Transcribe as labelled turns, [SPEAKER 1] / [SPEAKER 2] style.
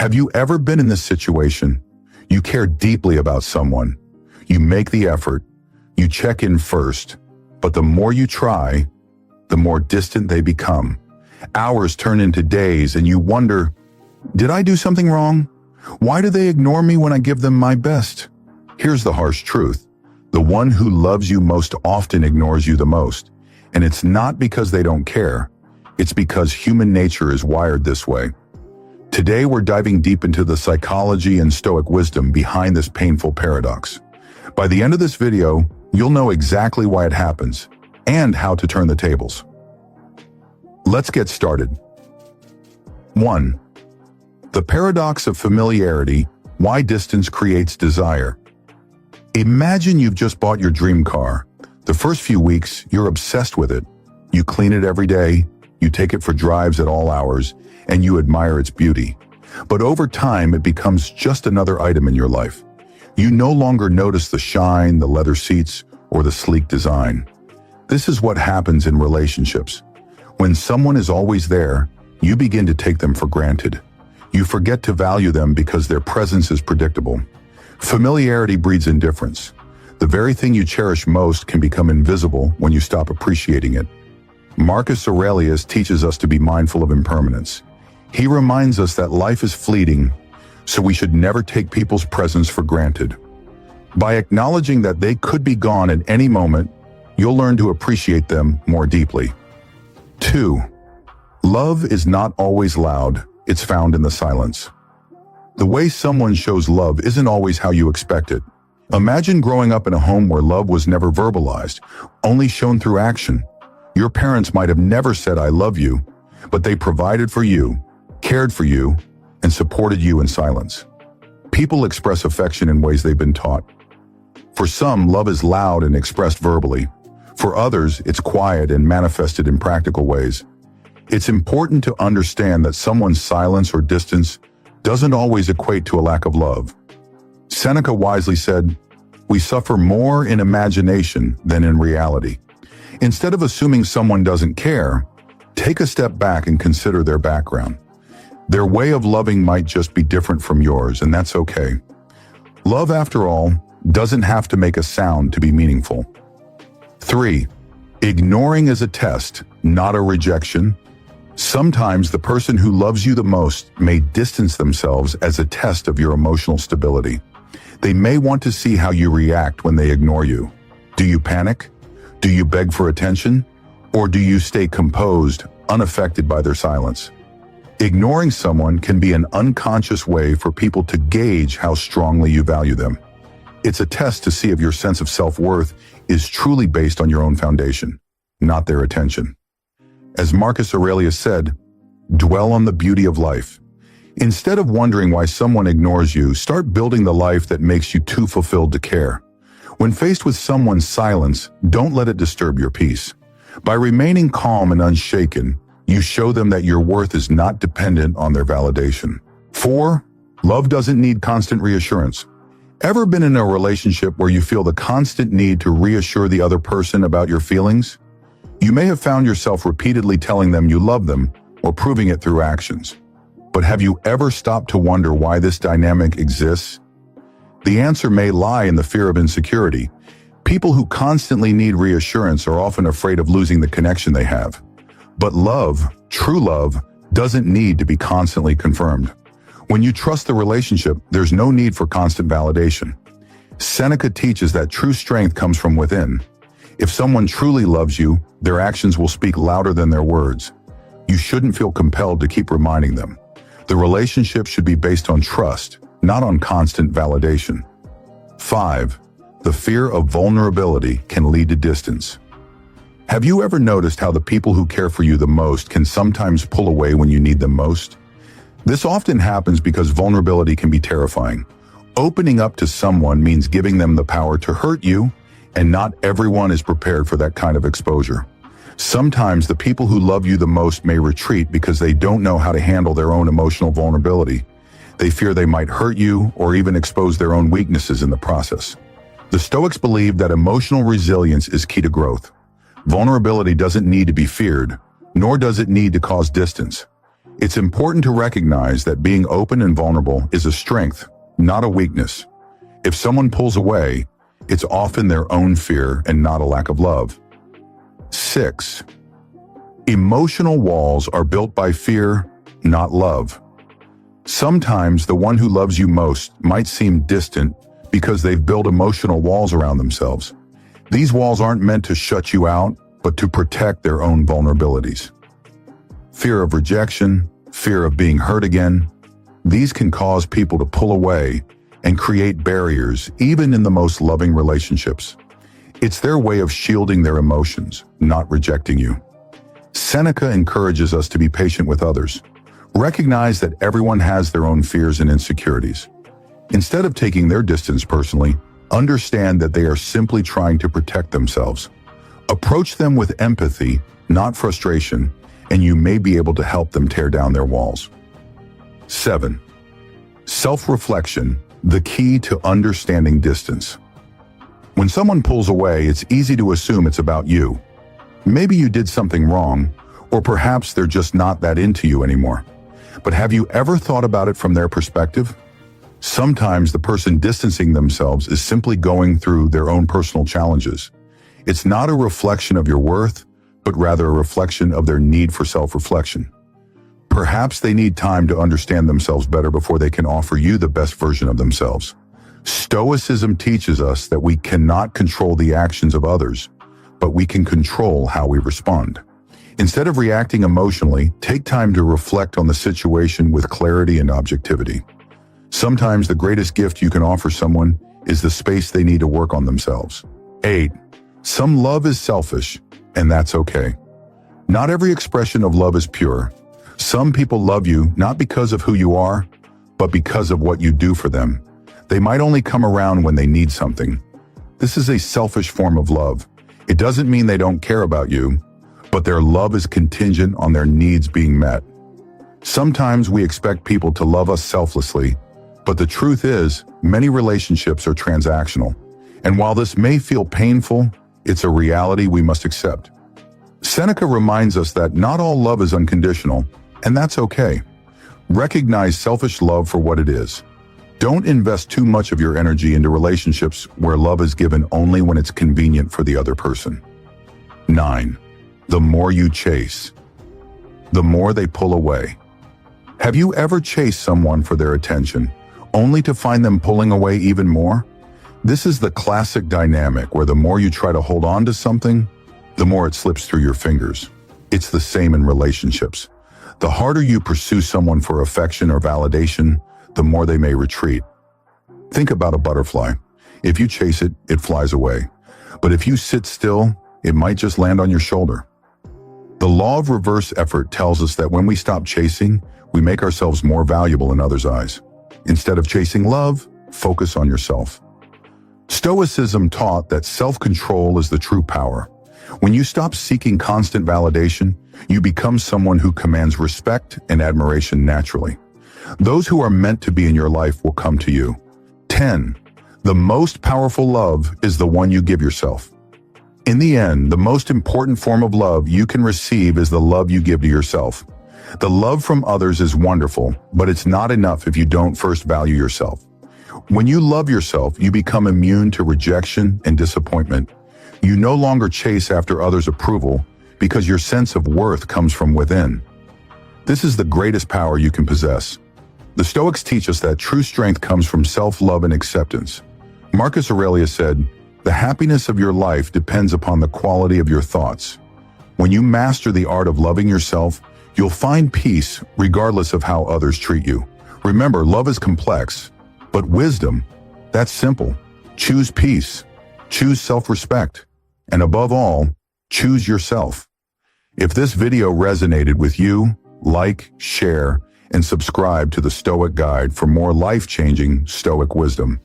[SPEAKER 1] Have you ever been in this situation? You care deeply about someone. You make the effort. You check in first. But the more you try, the more distant they become. Hours turn into days and you wonder, did I do something wrong? Why do they ignore me when I give them my best? Here's the harsh truth. The one who loves you most often ignores you the most. And it's not because they don't care. It's because human nature is wired this way. Today we're diving deep into the psychology and Stoic wisdom behind this painful paradox. By the end of this video, you'll know exactly why it happens and how to turn the tables. Let's get started. 1. The Paradox of Familiarity, Why Distance Creates Desire. Imagine you've just bought your dream car. The first few weeks, you're obsessed with it. You clean it every day, you take it for drives at all hours, and you admire its beauty. But over time, it becomes just another item in your life. You no longer notice the shine, the leather seats, or the sleek design. This is what happens in relationships. When someone is always there, you begin to take them for granted. You forget to value them because their presence is predictable. Familiarity breeds indifference. The very thing you cherish most can become invisible when you stop appreciating it. Marcus Aurelius teaches us to be mindful of impermanence. He reminds us that life is fleeting, so we should never take people's presence for granted. By acknowledging that they could be gone at any moment, you'll learn to appreciate them more deeply. 2. Love is not always loud. It's found in the silence. The way someone shows love isn't always how you expect it. Imagine growing up in a home where love was never verbalized, only shown through action. Your parents might have never said, "I love you," but they provided for you, cared for you, and supported you in silence. People express affection in ways they've been taught. For some, love is loud and expressed verbally. For others, it's quiet and manifested in practical ways. It's important to understand that someone's silence or distance doesn't always equate to a lack of love. Seneca wisely said, "We suffer more in imagination than in reality." Instead of assuming someone doesn't care, take a step back and consider their background. Their way of loving might just be different from yours, and that's okay. Love, after all, doesn't have to make a sound to be meaningful. 3. Ignoring is a test, not a rejection. Sometimes the person who loves you the most may distance themselves as a test of your emotional stability. They may want to see how you react when they ignore you. Do you panic? Do you beg for attention? Or do you stay composed, unaffected by their silence? Ignoring someone can be an unconscious way for people to gauge how strongly you value them. It's a test to see if your sense of self-worth is truly based on your own foundation, not their attention. As Marcus Aurelius said, dwell on the beauty of life. Instead of wondering why someone ignores you, start building the life that makes you too fulfilled to care. When faced with someone's silence, don't let it disturb your peace. By remaining calm and unshaken, you show them that your worth is not dependent on their validation. 4. Love doesn't need constant reassurance. Ever been in a relationship where you feel the constant need to reassure the other person about your feelings? You may have found yourself repeatedly telling them you love them or proving it through actions. But have you ever stopped to wonder why this dynamic exists? The answer may lie in the fear of insecurity. People who constantly need reassurance are often afraid of losing the connection they have. But love, true love, doesn't need to be constantly confirmed. When you trust the relationship, there's no need for constant validation. Seneca teaches that true strength comes from within. If someone truly loves you, their actions will speak louder than their words. You shouldn't feel compelled to keep reminding them. The relationship should be based on trust, not on constant validation. 5. The fear of vulnerability can lead to distance. Have you ever noticed how the people who care for you the most can sometimes pull away when you need them most? This often happens because vulnerability can be terrifying. Opening up to someone means giving them the power to hurt you, and not everyone is prepared for that kind of exposure. Sometimes the people who love you the most may retreat because they don't know how to handle their own emotional vulnerability. They fear they might hurt you or even expose their own weaknesses in the process. The Stoics believe that emotional resilience is key to growth. Vulnerability doesn't need to be feared, nor does it need to cause distance. It's important to recognize that being open and vulnerable is a strength, not a weakness. If someone pulls away, it's often their own fear and not a lack of love. 6. Emotional walls are built by fear, not love. Sometimes the one who loves you most might seem distant because they've built emotional walls around themselves. These walls aren't meant to shut you out, but to protect their own vulnerabilities. Fear of rejection, fear of being hurt again, these can cause people to pull away and create barriers even in the most loving relationships. It's their way of shielding their emotions, not rejecting you. Seneca encourages us to be patient with others. Recognize that everyone has their own fears and insecurities. Instead of taking their distance personally, understand that they are simply trying to protect themselves. Approach them with empathy, not frustration, and you may be able to help them tear down their walls. 7. Self-reflection, the key to understanding distance. When someone pulls away, it's easy to assume it's about you. Maybe you did something wrong, or perhaps they're just not that into you anymore. But have you ever thought about it from their perspective? Sometimes the person distancing themselves is simply going through their own personal challenges. It's not a reflection of your worth, but rather a reflection of their need for self-reflection. Perhaps they need time to understand themselves better before they can offer you the best version of themselves. Stoicism teaches us that we cannot control the actions of others, but we can control how we respond. Instead of reacting emotionally, take time to reflect on the situation with clarity and objectivity. Sometimes the greatest gift you can offer someone is the space they need to work on themselves. 8. Some love is selfish, and that's okay. Not every expression of love is pure. Some people love you not because of who you are, but because of what you do for them. They might only come around when they need something. This is a selfish form of love. It doesn't mean they don't care about you, but their love is contingent on their needs being met. Sometimes we expect people to love us selflessly, but the truth is, many relationships are transactional. And while this may feel painful, it's a reality we must accept. Seneca reminds us that not all love is unconditional, and that's okay. Recognize selfish love for what it is. Don't invest too much of your energy into relationships where love is given only when it's convenient for the other person. 9. The more you chase, the more they pull away. Have you ever chased someone for their attention, only to find them pulling away even more? This is the classic dynamic where the more you try to hold on to something, the more it slips through your fingers. It's the same in relationships. The harder you pursue someone for affection or validation, the more they may retreat. Think about a butterfly. If you chase it, it flies away. But if you sit still, it might just land on your shoulder. The law of reverse effort tells us that when we stop chasing, we make ourselves more valuable in others' eyes. Instead of chasing love, focus on yourself. Stoicism taught that self-control is the true power. When you stop seeking constant validation, you become someone who commands respect and admiration naturally. Those who are meant to be in your life will come to you. 10. The most powerful love is the one you give yourself. In the end, the most important form of love you can receive is the love you give to yourself. The love from others is wonderful, but it's not enough if you don't first value yourself. When you love yourself, you become immune to rejection and disappointment. You no longer chase after others' approval because your sense of worth comes from within. This is the greatest power you can possess. The Stoics teach us that true strength comes from self-love and acceptance. Marcus Aurelius said, "The happiness of your life depends upon the quality of your thoughts." When you master the art of loving yourself, you'll find peace regardless of how others treat you. Remember, love is complex, but wisdom, that's simple. Choose peace, choose self-respect, and above all, choose yourself. If this video resonated with you, like, share, and subscribe to the Stoic Guide for more life-changing Stoic wisdom.